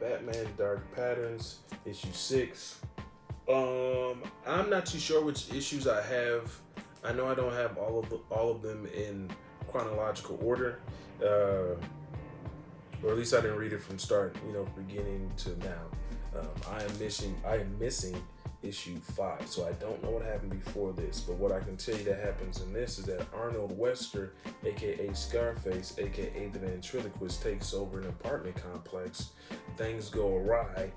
Batman Dark Patterns, issue 6. I'm not too sure which issues I have. I know I don't have all of them in chronological order, or at least I didn't read it from start, beginning to now. I am missing issue 5, so I don't know what happened before this. But what I can tell you that happens in this is that Arnold Wesker, aka Scarface, aka the Ventriloquist, takes over an apartment complex. Things go awry.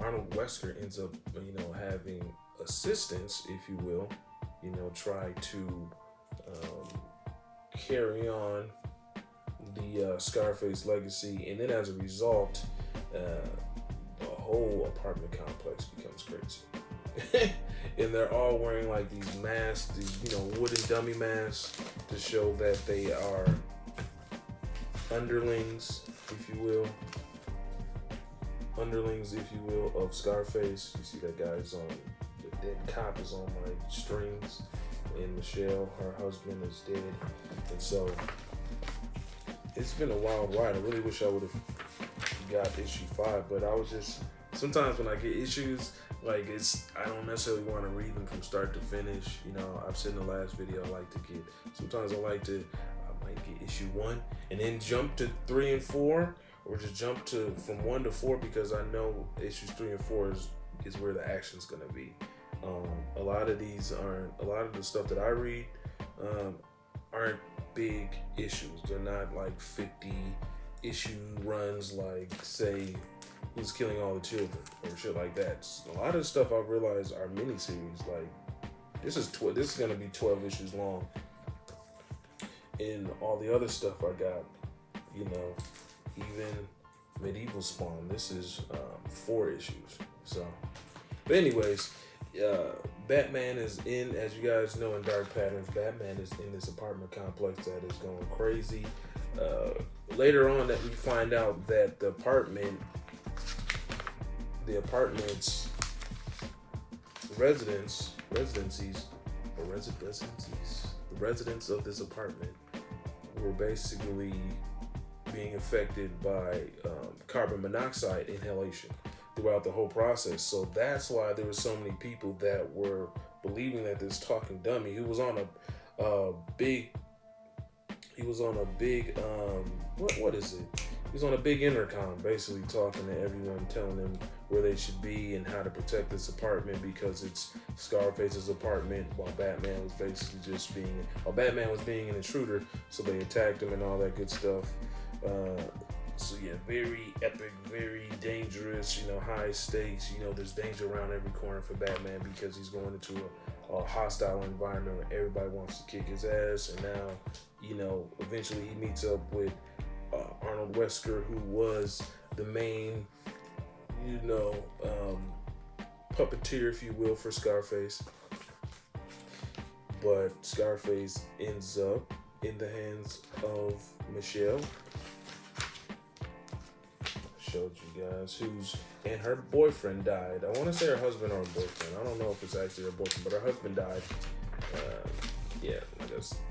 Arnold Wesker ends up, having assistants, if you will, try to carry on the Scarface legacy, and then as a result, the whole apartment complex becomes crazy. And they're all wearing like these masks, these wooden dummy masks, to show that they are underlings, if you will. Of Scarface. You see that guy's on, the dead cop is on like strings, and Michelle, her husband, is dead. And so it's been a wild ride. I really wish I would have got issue 5, but I was just, sometimes when I get issues, like I don't necessarily want to read them from start to finish. I've said in the last video, I might get issue 1 and then jump to 3 and 4, or just jump to from 1 to 4, because I know issues 3 and 4 is where the action's gonna be. A lot of the stuff that I read aren't big issues. They're not like 50 issue runs, like say Who's Killing All the Children or shit like that. A lot of the stuff I've realized are miniseries. Like this is gonna be 12 issues long, and all the other stuff I got, even Medieval Spawn, this is 4 issues. So, but anyways, Batman is in, as you guys know, in Dark Patterns, Batman is in this apartment complex that is going crazy. Later on, that we find out that the residents of this apartment were basically being affected by carbon monoxide inhalation throughout the whole process. So that's why there were so many people that were believing that this talking dummy, who was on a big what is it? He was on a big intercom, basically talking to everyone, telling them where they should be and how to protect this apartment, because it's Scarface's apartment, while Batman was being an intruder, so they attacked him and all that good stuff. So yeah, very epic, very dangerous, high stakes. There's danger around every corner for Batman, because he's going into a hostile environment where everybody wants to kick his ass. And now, eventually he meets up with Arnold Wesker, who was the main, puppeteer, if you will, for Scarface. But Scarface ends up in the hands of Michelle. Showed you guys, and her boyfriend died. I want to say her husband or her boyfriend. I don't know if it's actually her boyfriend, but her husband died. Yeah,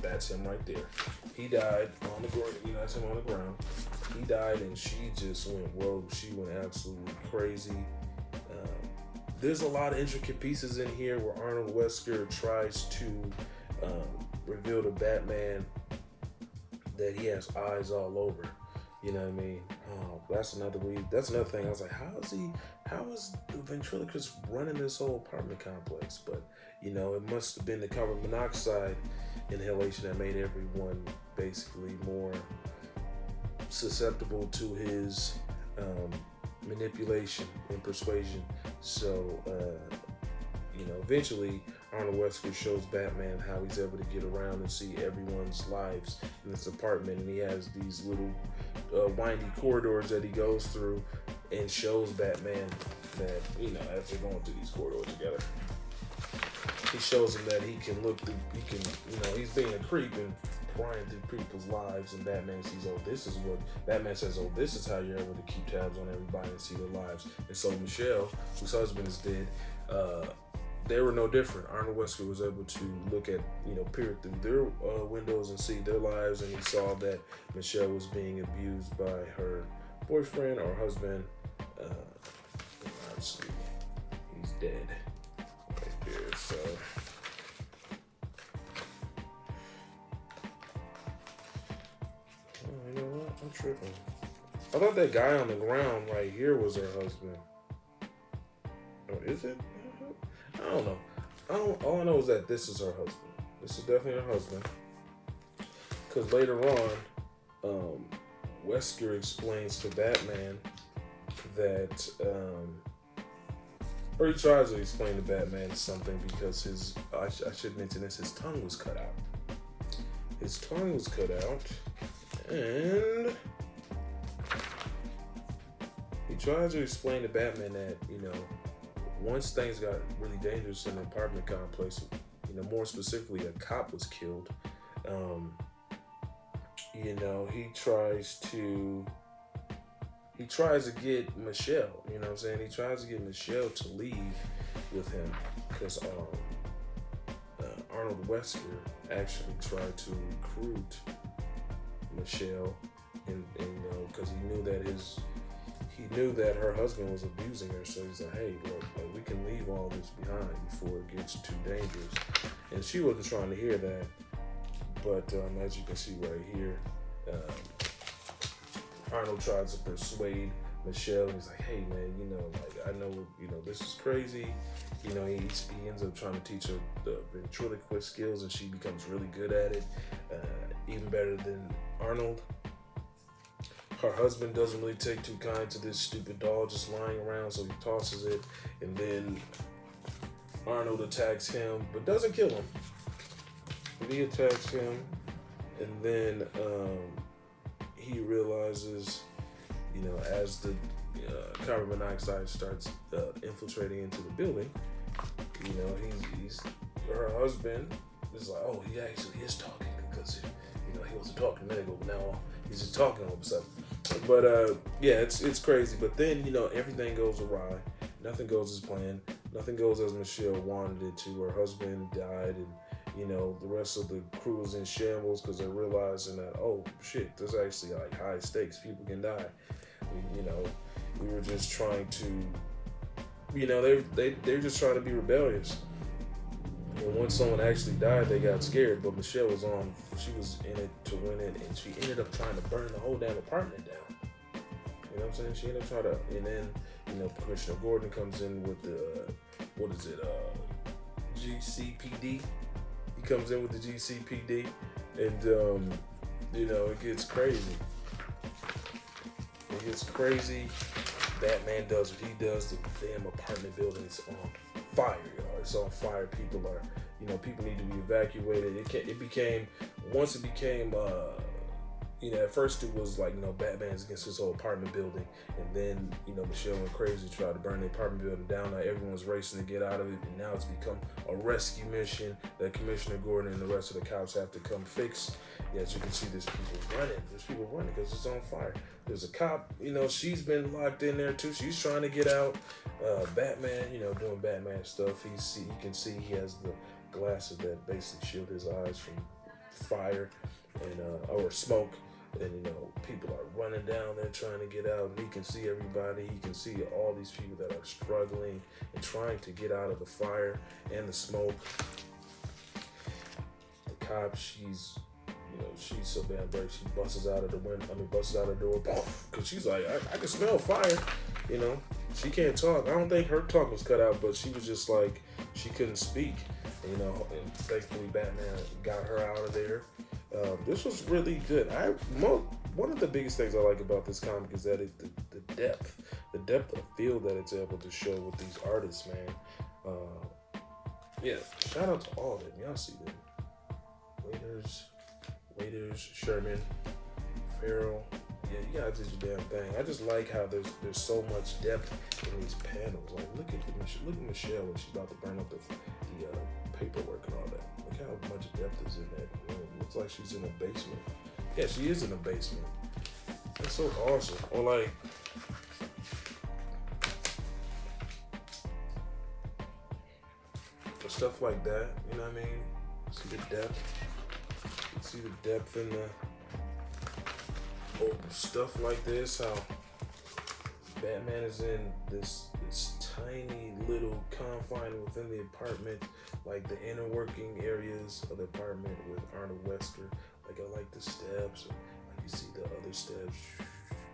that's him right there. He died on the ground. That's him on the ground. He died, and she just went rogue. She went absolutely crazy. There's a lot of intricate pieces in here where Arnold Wesker tries to reveal to Batman that he has eyes all over. You know what I mean? That's another thing. I was like, how is the ventriloquist running this whole apartment complex? But, it must have been the carbon monoxide inhalation that made everyone basically more susceptible to his manipulation and persuasion. So, eventually Arnold Wesker shows Batman how he's able to get around and see everyone's lives in this apartment, and he has these little windy corridors that he goes through, and shows Batman that, as they're going through these corridors together, he shows him that he can look through, he's being a creep and prying through people's lives, and Batman sees, Batman says, this is how you're able to keep tabs on everybody and see their lives. And so Michelle, whose husband is dead, they were no different. Arnold Wesker was able to look at, peer through their windows and see their lives, and he saw that Michelle was being abused by her boyfriend or husband, obviously, he's dead right there. So, you know what? I'm tripping. I thought that guy on the ground right here was her husband. Oh, is it? I don't know. All I know is that this is her husband. This is definitely her husband. Because later on, Wesker explains to Batman that, or he tries to explain to Batman something because I should mention this, his tongue was cut out. His tongue was cut out, and he tries to explain to Batman that, once things got really dangerous in the apartment complex, more specifically, a cop was killed. He tries to get Michelle. You know what I'm saying? He tries to get Michelle to leave with him because Arnold Wesker actually tried to recruit Michelle, and because he knew that her husband was abusing her, so he's like, hey, look, we can leave all this behind before it gets too dangerous. And she wasn't trying to hear that, but as you can see right here, Arnold tries to persuade Michelle, and he's like, hey man, I know, this is crazy. He ends up trying to teach her the ventriloquist skills, and she becomes really good at it, even better than Arnold. Her husband doesn't really take too kind to this stupid doll just lying around, so he tosses it, and then Arnold attacks him, but doesn't kill him. He attacks him, and then he realizes, as the carbon monoxide starts infiltrating into the building, her husband is like, oh, he actually is talking, because he wasn't talking a minute ago, but now he's just talking all of a sudden. But yeah, it's crazy. But then everything goes awry. Nothing goes as planned. Nothing goes as Michelle wanted it to. Her husband died, and the rest of the crew is in shambles because they're realizing that, oh shit, this is actually like high stakes. People can die. We were just trying to, they're just trying to be rebellious. And once someone actually died, they got scared. But Michelle was she was in it to win it, and she ended up trying to burn the whole damn apartment down. You know what I'm saying? She ended up trying to, and then, Commissioner Gordon comes in with the, GCPD. He comes in with the GCPD, and, it gets crazy. It gets crazy. Batman does what he does. The damn apartment building is on fire, y'all. It's on fire. People are, people need to be evacuated. Once it became, at first it was like, Batman's against this whole apartment building, and then, Michelle went crazy, tried to burn the apartment building down. Now everyone's racing to get out of it, and now it's become a rescue mission that Commissioner Gordon and the rest of the cops have to come fix. Yeah, as you can see, there's people running. There's people running because it's on fire. There's a cop, she's been locked in there too. She's trying to get out. Batman, doing Batman stuff. You can see he has the glasses that basically shield his eyes from fire and or smoke. And people are running down there trying to get out, and he can see everybody. He can see all these people that are struggling and trying to get out of the fire and the smoke. The cop, she's so damn brave. She busts out of the window. Busts out of the door, because she's like, I can smell fire. She can't talk. I don't think her tongue was cut out, but she was just like, she couldn't speak. And thankfully Batman got her out of there. This was really good. One of the biggest things I like about this comic is that the depth of field that it's able to show with these artists, man. Yeah, shout out to all of them. Y'all see them. Waiters, Sherman, Farrell. Yeah, you gotta do your damn thing. I just like how there's so much depth in these panels. Like, look at Michelle when she's about to burn up the paperwork and all that. Look how much depth is in that room. Looks like she's in a basement. Yeah, she is in a basement. That's so awesome. Or like, stuff like that. You know what I mean? See the depth. See the depth in the stuff like this. How Batman is in this tiny little confine within the apartment, like the inner working areas of the apartment with Arnold Wesker. Like I like the steps, like you see the other steps,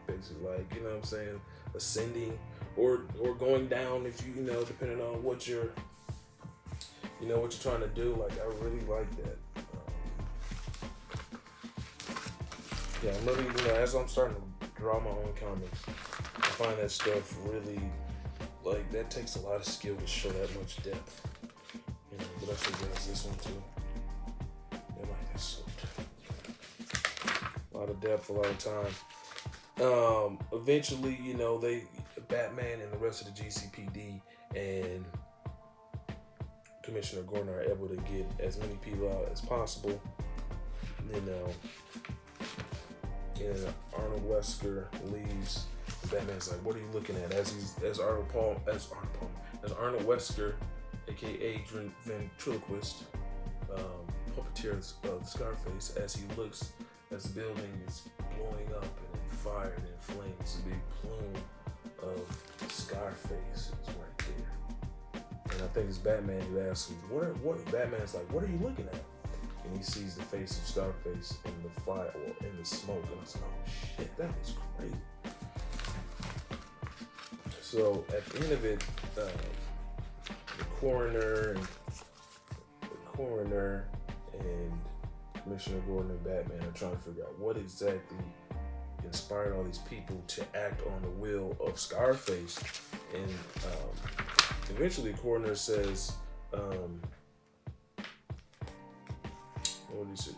basically like, you know what I'm saying, ascending or going down if you know, depending on what you're trying to do. Like I really like that. Yeah, I'm really, as I'm starting to draw my own comics, I find that stuff really, like, that takes a lot of skill to show that much depth. But I think there's this one too. Yeah, like that's so tough. A lot of depth, a lot of time. Eventually, Batman and the rest of the GCPD and Commissioner Gordon are able to get as many people out as possible. And Arnold Wesker leaves. Batman's like, "What are you looking at?" As Arnold Wesker, aka Ventriloquist, puppeteer of Scarface, as he looks as the building is blowing up and fired in flames, a big plume of Scarface is right there. And I think it's Batman who asks him, "What?" Batman's like, "What are you looking at?" And he sees the face of Scarface in the fire or in the smoke, and I was like, "Oh shit, that is crazy." So at the end of it, the coroner and Commissioner Gordon and Batman are trying to figure out what exactly inspired all these people to act on the will of Scarface. And eventually, the coroner says, what did he say?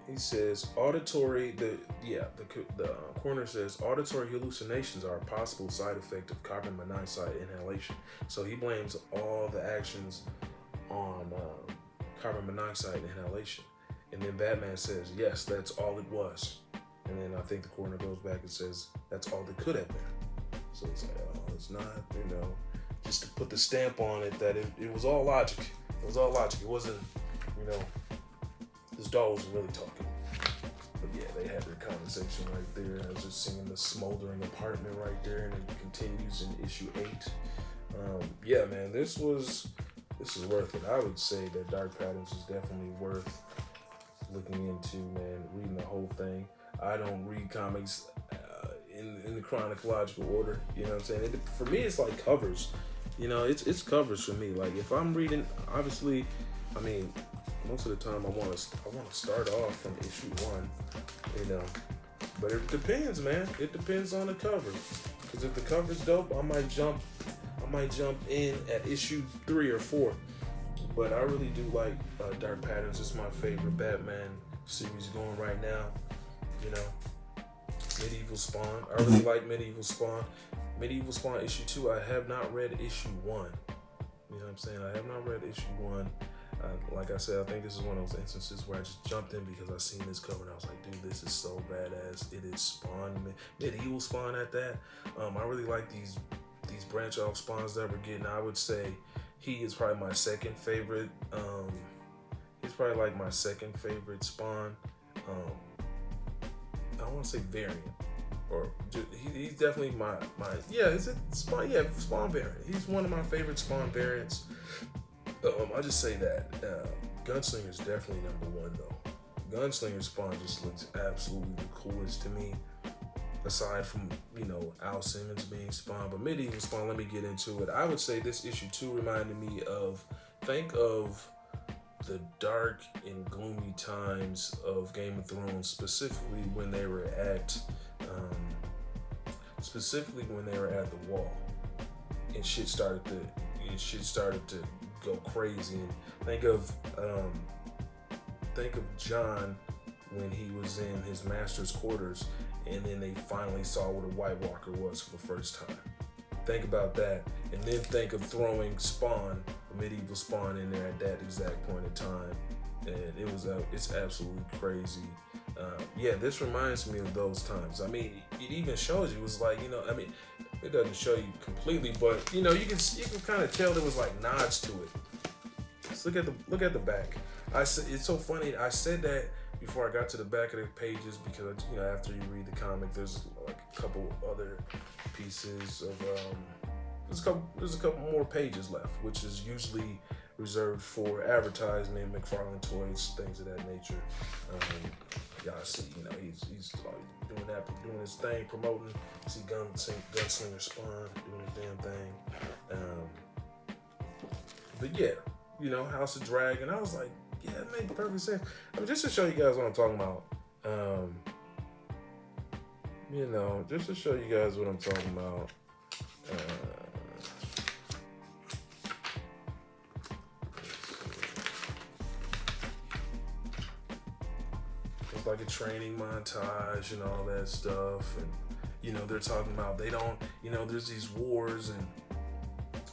He says the coroner says auditory hallucinations are a possible side effect of carbon monoxide inhalation. So he blames all the actions on carbon monoxide inhalation. And then Batman says, yes, that's all it was. And then I think the coroner goes back and says, that's all it could have been. So it's like, oh, it's not, just to put the stamp on it that it was all logic. It was all logic. It wasn't, this dog wasn't really talking. But yeah, they had their conversation right there. I was just seeing the smoldering apartment right there, and it continues in issue 8. Yeah, man, this is worth it. I would say that Dark Patterns is definitely worth looking into, man, reading the whole thing. I don't read comics in the chronological order, you know what I'm saying? For me, it's like covers. It's covers for me. Like if I'm reading, obviously, most of the time I want to start off from issue 1, but it depends, man. It depends on the cover. Because if the cover's dope, I might jump in at issue 3 or 4. But I really do like Dark Patterns. It's my favorite Batman series going right now. Medieval Spawn. I really like Medieval Spawn. Medieval Spawn issue 2. I have not read issue 1. You know what I'm saying? I have not read issue 1. Like I said, I think this is one of those instances where I just jumped in because I seen this cover and I was like, dude, this is so badass. It is Spawn, Medieval Spawn at that. I really like these branch off Spawns that we're getting. I would say he is probably my second favorite. He's probably like my second favorite Spawn. I don't want to say variant, or just, he's definitely my is it Spawn? Yeah, Spawn variant. He's one of my favorite Spawn variants. I just say that Gunslinger is definitely number 1 though. Gunslinger Spawn just looks absolutely the coolest to me. Aside from Al Simmons being Spawn, but Medieval Spawn, let me get into it. I would say this issue 2 reminded me of the dark and gloomy times of Game of Thrones, specifically when they were at the wall, and shit started to go crazy. And think of Jon when he was in his master's quarters, and then they finally saw what a White Walker was for the first time. Think about that, and then think of throwing Spawn, Medieval Spawn, in there at that exact point in time, and it's absolutely crazy. This reminds me of those times. It even shows you, it was like, it doesn't show you completely, but you can kind of tell there was like nods to it. Just look at the back. It's so funny. I said that before I got to the back of the pages, because after you read the comic, there's like a couple other pieces of there's a couple more pages left, which is usually reserved for advertisement, McFarlane Toys, things of that nature. Y'all see, he's doing his thing, promoting. See Gunslinger Spawn doing his damn thing. But yeah, House of Dragon. I was like, yeah, it made perfect sense. I mean, just to show you guys what I'm talking about. Just to show you guys what I'm talking about. It's like a training montage and all that stuff, and they're talking about there's these wars, and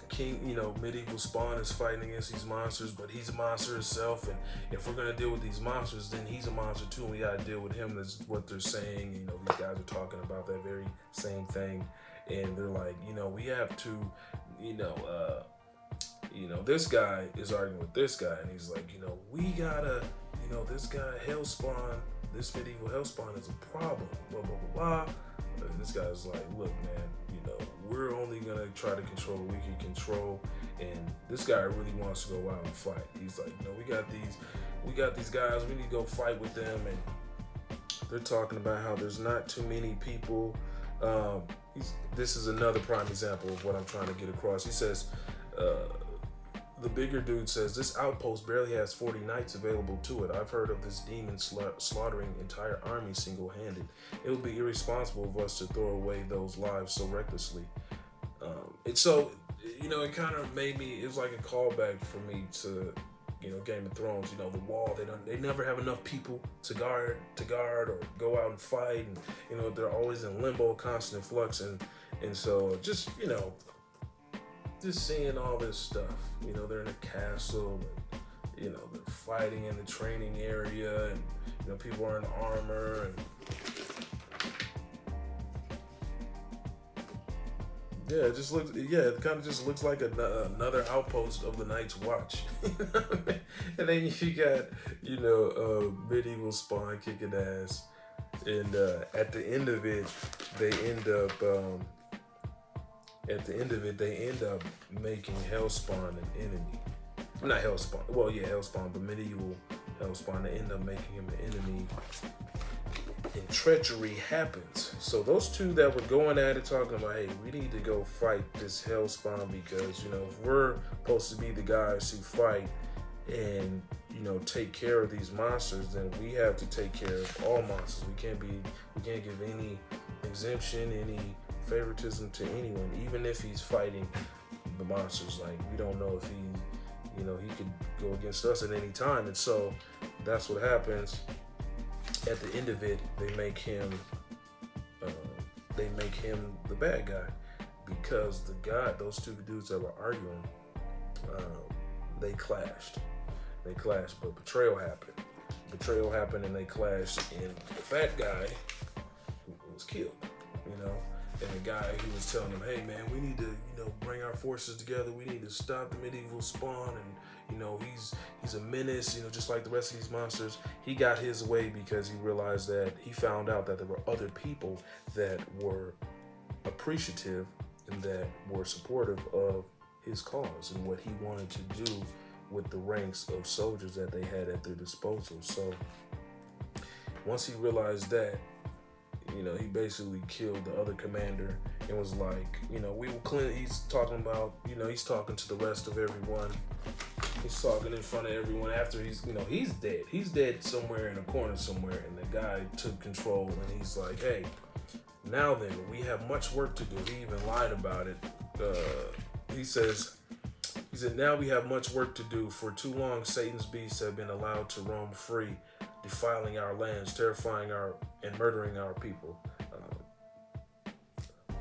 King, medieval Spawn is fighting against these monsters, but he's a monster himself, and if we're gonna deal with these monsters, then he's a monster too, and we gotta deal with him. That's what they're saying. These guys are talking about that very same thing, and they're like, we have to, this guy is arguing with this guy, and he's like, we gotta, this guy Hellspawn, this medieval Hellspawn is a problem, blah blah blah blah. And this guy's like, look, man, we're only gonna try to control what we can control, and this guy really wants to go out and fight. He's like, we got these guys, we need to go fight with them, and they're talking about how there's not too many people. This is another prime example of what I'm trying to get across. He says, the bigger dude says, this outpost barely has 40 knights available to it. I've heard of this demon slaughtering entire armies single-handed. It would be irresponsible of us to throw away those lives so recklessly. It kind of made me, it was like a callback for me to, Game of Thrones, the wall, they never have enough people to guard or go out and fight, and, they're always in limbo, constant flux, and so just, just seeing all this stuff, they're in a castle, and, they're fighting in the training area, and, people are in armor, and it kind of just looks like another outpost of the Night's Watch. And then you got, medieval Spawn kicking ass, and at the end of it, they end up making Hellspawn an enemy. Not Hellspawn. Well, yeah, Hellspawn, but medieval Hellspawn. They end up making him an enemy, and treachery happens. So those two that were going at it, talking about, hey, we need to go fight this Hellspawn because, if we're supposed to be the guys who fight and, take care of these monsters, then we have to take care of all monsters. We can't give any exemption, any favoritism to anyone, even if he's fighting the monsters. Like, we don't know if he could go against us at any time. And so that's what happens. At the end of it, they make him the bad guy, because those two dudes that were arguing, they clashed, but betrayal happened, and they clashed, and the fat guy was killed, and the guy, he was telling them, hey man, we need to, bring our forces together, we need to stop the medieval Spawn, and he's a menace, just like the rest of these monsters. He got his way because he realized that he found out that there were other people that were appreciative and that were supportive of his cause and what he wanted to do with the ranks of soldiers that they had at their disposal. So once he realized that, he basically killed the other commander and was like, we will clean. He's talking about, he's talking to the rest of everyone. He's talking in front of everyone after he's dead. He's dead somewhere in a corner somewhere, and the guy took control, and he's like, hey, now then, we have much work to do. He even lied about it. He said, now we have much work to do. For too long, Satan's beasts have been allowed to roam free, defiling our lands, terrifying and murdering our people.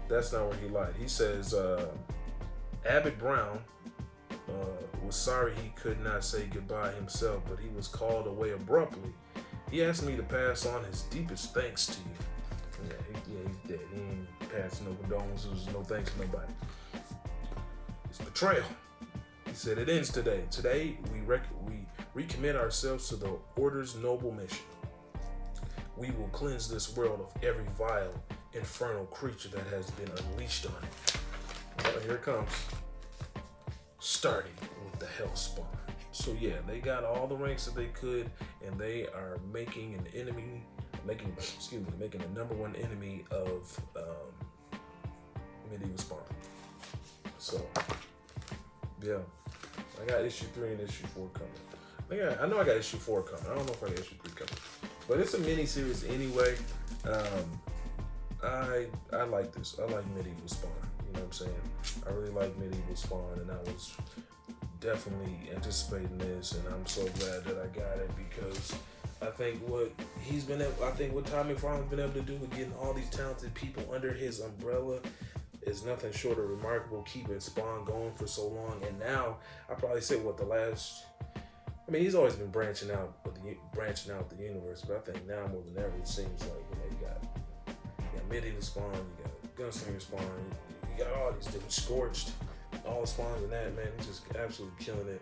That's not where he lied. He says, Abbot Brown was sorry he could not say goodbye himself, but he was called away abruptly. He asked me to pass on his deepest thanks to you. He's dead. He ain't passing no condolences, no thanks to nobody. It's betrayal. He said, it ends today. Today, we recommit ourselves to the Order's noble mission. We will cleanse this world of every vile, infernal creature that has been unleashed on it. Well, here it comes. Starting with the Hellspawn. So yeah, they got all the ranks that they could, and they are making an enemy, making the number one enemy of Medieval Spawn. So yeah, I got issue 3 and issue 4 coming. I know I got issue 4 coming. I don't know if I got issue 3 coming, but it's a mini series anyway. I like this. I like Medieval Spawn. You know what I'm saying? I really like Medieval Spawn, and I was definitely anticipating this, and I'm so glad that I got it, because I think what Todd McFarlane's been able to do with getting all these talented people under his umbrella is nothing short of remarkable, keeping Spawn going for so long. And now I probably say he's always been branching out the universe, but I think now more than ever it seems like, you got Medieval Spawn, you got Gunslinger Spawn, you got all these different Scorched, all the spawns and that, man, he's just absolutely killing it.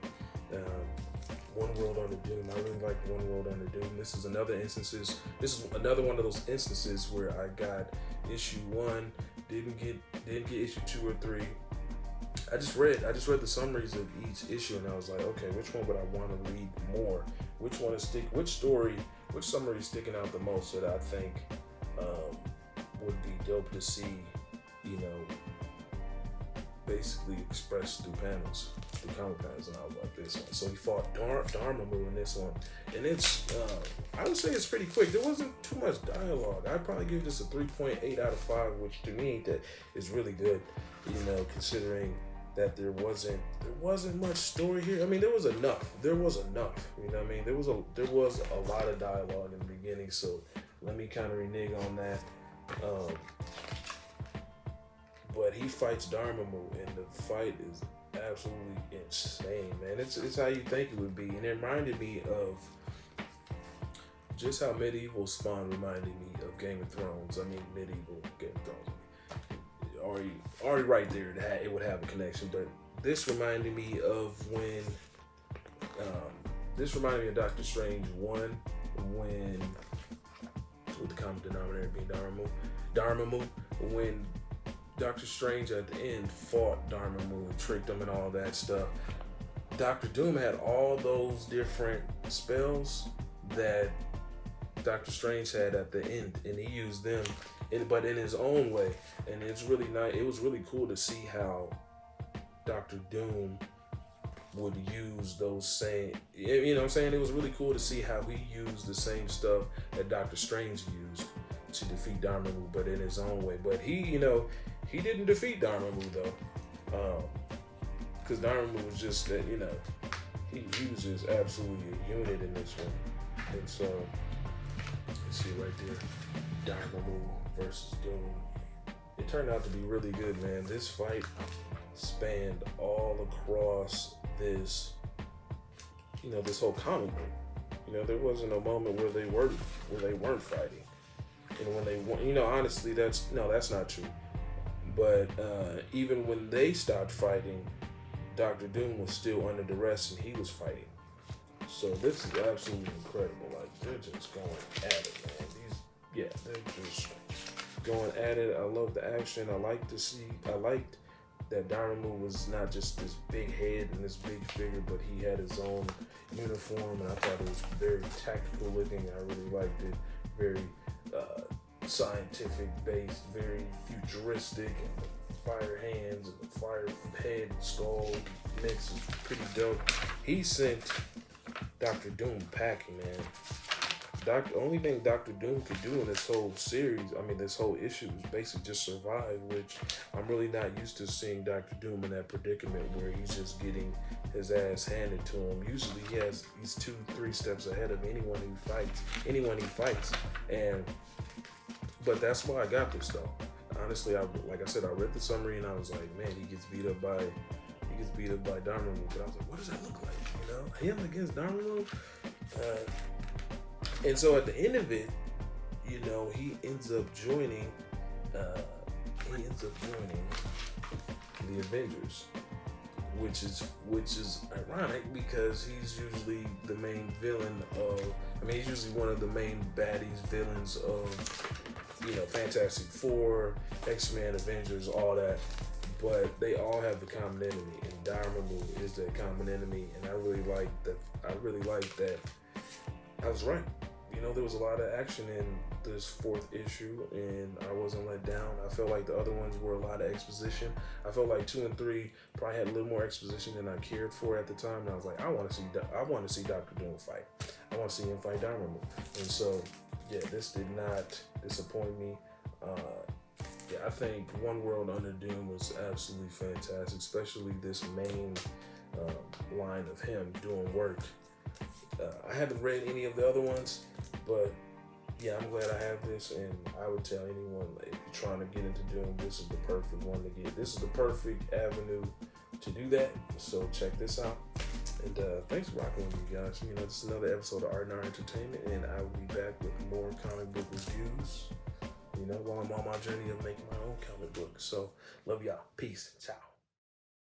One World Under Doom, I really like One World Under Doom. This is another one of those instances where I got issue 1, didn't get issue 2 or 3. I just read the summaries of each issue, and I was like, okay, which one would I want to read more? Which summary is sticking out the most that I think would be dope to see, basically expressed through comic panels, and I was like, this one. So he fought Dormammu in this one, and it's, I would say it's pretty quick. There wasn't too much dialogue. I'd probably give this a 3.8 out of 5, which to me that is really good, considering that there wasn't much story here. I mean, there was enough. You know what I mean? There was a lot of dialogue in the beginning, so let me kind of renege on that. But he fights Dormammu, and the fight is absolutely insane, man. It's how you think it would be, and it reminded me of just how Medieval Spawn reminded me of Game of Thrones. I mean, medieval Game of Thrones. Already right there, it would have a connection. But this reminded me of Doctor Strange 1, with the common denominator being Dormammu, when Doctor Strange at the end fought Dormammu and tricked him and all that stuff. Doctor Doom had all those different spells that Doctor Strange had at the end, and he used them, but in his own way. And it's really nice. It was really cool to see how Doctor Doom would use those same, you know what I'm saying? It was really cool to see how he used the same stuff that Doctor Strange used to defeat Dormammu, but in his own way. But he didn't defeat Dormammu though, because Dormammu was just that, he uses absolutely a unit in this one. And so, let's see right there, Dormammu versus Doom. It turned out to be really good, man. This fight spanned all across this, this whole comic book. There wasn't a moment where they weren't fighting. And when they won, honestly, that's not true. But even when they stopped fighting, Doctor Doom was still under duress and he was fighting. So this is absolutely incredible. Like, they're just going at it, man. They're just going at it. I love the action. I liked that Dormammu was not just this big head and this big figure, but he had his own uniform, and I thought it was very tactical looking. I really liked it. Very scientific based, very futuristic, and the fire hands and the fire head skull mix is pretty dope. He sent Doctor Doom packing, man. The only thing Doctor Doom could do in this whole series, this whole issue, is basically just survive, which I'm really not used to seeing Doctor Doom in that predicament where he's just getting his ass handed to him. Usually he's 2-3 steps ahead of anyone he fights. But that's why I got this though. Honestly, like I said, I read the summary and I was like, man, he gets beat up by Dormammu. But I was like, what does that look like? Him against Dormammu? And so at the end of it, he ends up joining the Avengers. which is ironic because he's usually the main villain of. I mean, he's usually one of the main baddies, villains of, Fantastic Four, X-Men, Avengers, all that. But they all have the common enemy, and Dormammu is that common enemy. And I really like that. I was right. There was a lot of action in this fourth issue, and I wasn't let down. I felt like the other ones were a lot of exposition. I felt like 2 and 3 probably had a little more exposition than I cared for at the time. And I was like, I want to see Doctor Doom fight. I want to see him fight Dormammu. And so, yeah, this did not disappoint me. I think One World Under Doom was absolutely fantastic, especially this main line of him doing work. I haven't read any of the other ones, but yeah, I'm glad I have this, and I would tell anyone, if you're trying to get into Doom, this is the perfect one to get. This is the perfect avenue to do that, so check this out. And thanks for rocking with me, guys. This is another episode of Art and Our Entertainment, and I will be back with more comic book reviews, while I'm on my journey of making my own comic book. So, love y'all. Peace. Ciao.